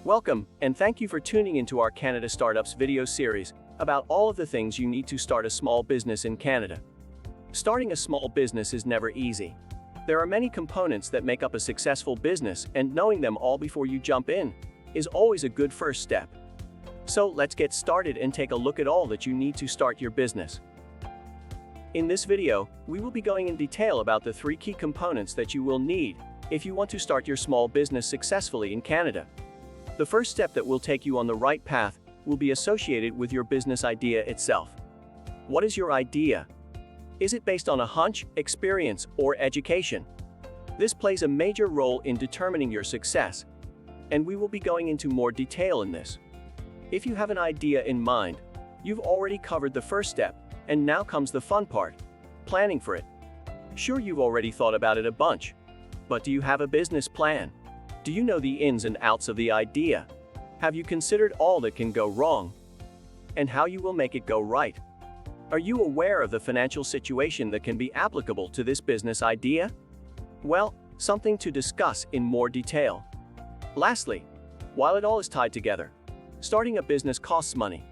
Welcome, and thank you for tuning into our Canada Startups video series about all of the things you need to start a small business in Canada. Starting a small business is never easy. There are many components that make up a successful business, and knowing them all before you jump in is always a good first step. So let's get started and take a look at all that you need to start your business. In this video, we will be going in detail about the 3 key components that you will need if you want to start your small business successfully in Canada. The first step that will take you on the right path will be associated with your business idea itself. What is your idea? Is it based on a hunch, experience, or education? This plays a major role in determining your success, and we will be going into more detail in this. If you have an idea in mind, you've already covered the first step, and now comes the fun part: planning for it. Sure, you've already thought about it a bunch, but do you have a business plan? Do you know the ins and outs of the idea? Have you considered all that can go wrong and how you will make it go right? Are you aware of the financial situation that can be applicable to this business idea? Well, something to discuss in more detail. Lastly, while it all is tied together, starting a business costs money,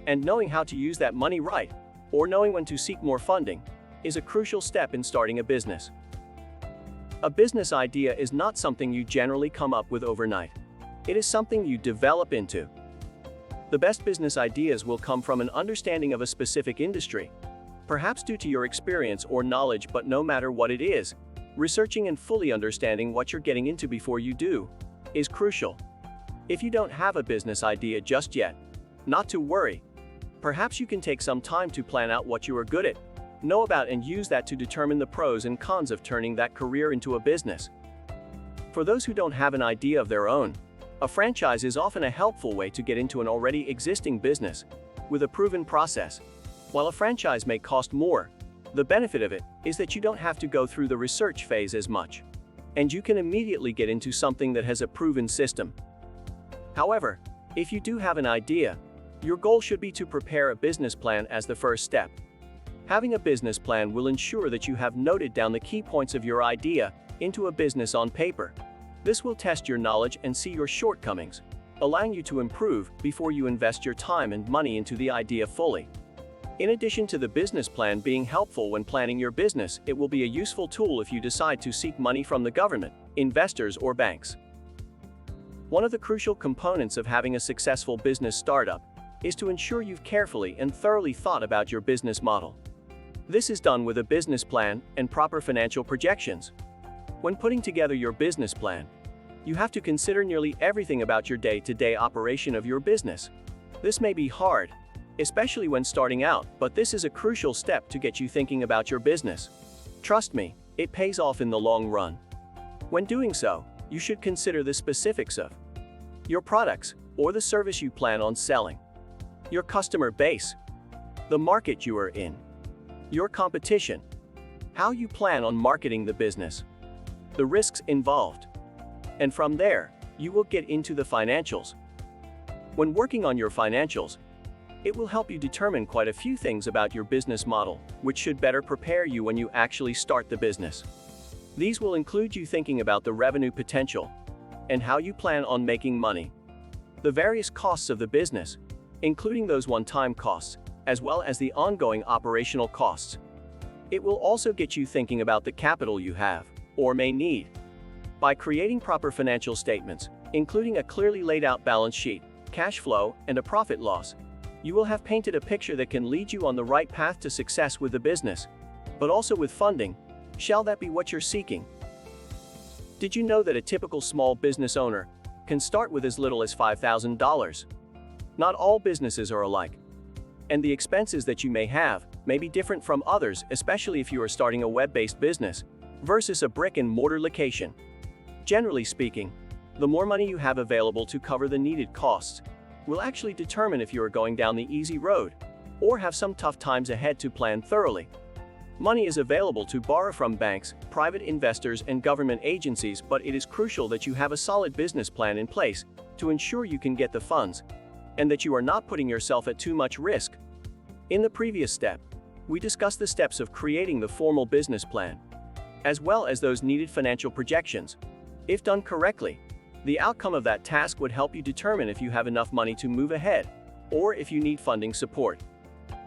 and knowing how to use that money right, or knowing when to seek more funding, is a crucial step in starting a business. A business idea is not something you generally come up with overnight. It is something you develop into. The best business ideas will come from an understanding of a specific industry, perhaps due to your experience or knowledge, but no matter what it is, researching and fully understanding what you're getting into before you do is crucial. If you don't have a business idea just yet, not to worry. Perhaps you can take some time to plan out what you are good at, know about, and use that to determine the pros and cons of turning that career into a business. For those who don't have an idea of their own, a franchise is often a helpful way to get into an already existing business with a proven process. While a franchise may cost more, the benefit of it is that you don't have to go through the research phase as much, and you can immediately get into something that has a proven system. However, if you do have an idea, your goal should be to prepare a business plan as the first step. Having a business plan will ensure that you have noted down the key points of your idea into a business on paper. This will test your knowledge and see your shortcomings, allowing you to improve before you invest your time and money into the idea fully. In addition to the business plan being helpful when planning your business, it will be a useful tool if you decide to seek money from the government, investors, or banks. One of the crucial components of having a successful business startup is to ensure you've carefully and thoroughly thought about your business model. This is done with a business plan and proper financial projections. When putting together your business plan, you have to consider nearly everything about your day-to-day operation of your business. This may be hard, especially when starting out, but this is a crucial step to get you thinking about your business. Trust me, it pays off in the long run. When doing so, you should consider the specifics of your products or the service you plan on selling, your customer base, the market you are in, your competition, how you plan on marketing the business, the risks involved, and from there, you will get into the financials. When working on your financials, it will help you determine quite a few things about your business model, which should better prepare you when you actually start the business. These will include you thinking about the revenue potential and how you plan on making money, the various costs of the business, including those one-time costs, as well as the ongoing operational costs. It will also get you thinking about the capital you have or may need. By creating proper financial statements, including a clearly laid out balance sheet, cash flow, and a profit loss, you will have painted a picture that can lead you on the right path to success with the business, but also with funding. Shall that be what you're seeking? Did you know that a typical small business owner can start with as little as $5,000? Not all businesses are alike, and the expenses that you may have may be different from others, especially if you are starting a web-based business versus a brick-and-mortar location. Generally speaking, the more money you have available to cover the needed costs will actually determine if you are going down the easy road or have some tough times ahead to plan thoroughly. Money is available to borrow from banks, private investors, and government agencies, but it is crucial that you have a solid business plan in place to ensure you can get the funds and that you are not putting yourself at too much risk. In the previous step, we discussed the steps of creating the formal business plan, as well as those needed financial projections. If done correctly, The outcome of that task would help you determine if you have enough money to move ahead, or if you need funding support.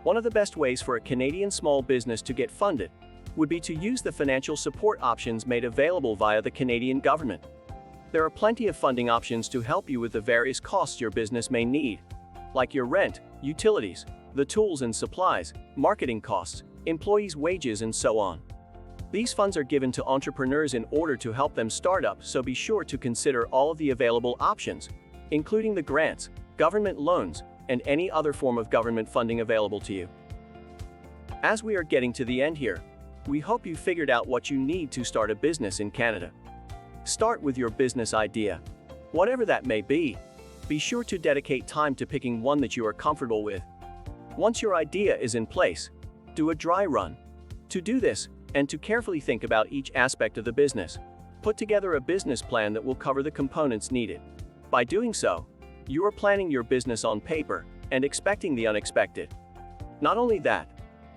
One of the best ways for a Canadian small business to get funded would be to use the financial support options made available via the Canadian government. There are plenty of funding options to help you with the various costs your business may need, like your rent, utilities, the tools and supplies, marketing costs, employees' wages, and so on. These funds are given to entrepreneurs in order to help them start up, so be sure to consider all of the available options, including the grants, government loans, and any other form of government funding available to you. As we are getting to the end here, we hope you figured out what you need to start a business in Canada. Start with your business idea. Whatever that may be sure to dedicate time to picking one that you are comfortable with. Once your idea is in place, do a dry run. To do this, and to carefully think about each aspect of the business, put together a business plan that will cover the components needed. By doing so, you are planning your business on paper and expecting the unexpected. Not only that,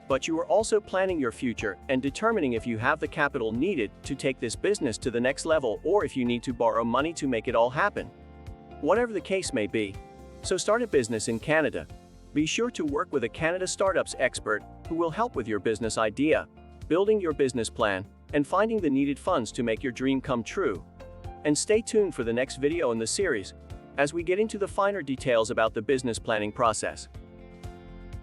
but you are also planning your future and determining if you have the capital needed to take this business to the next level, or if you need to borrow money to make it all happen. Whatever the case may be, so start a business in Canada. Be sure to work with a Canada Startups expert who will help with your business idea, building your business plan, and finding the needed funds to make your dream come true. And stay tuned for the next video in the series, as we get into the finer details about the business planning process.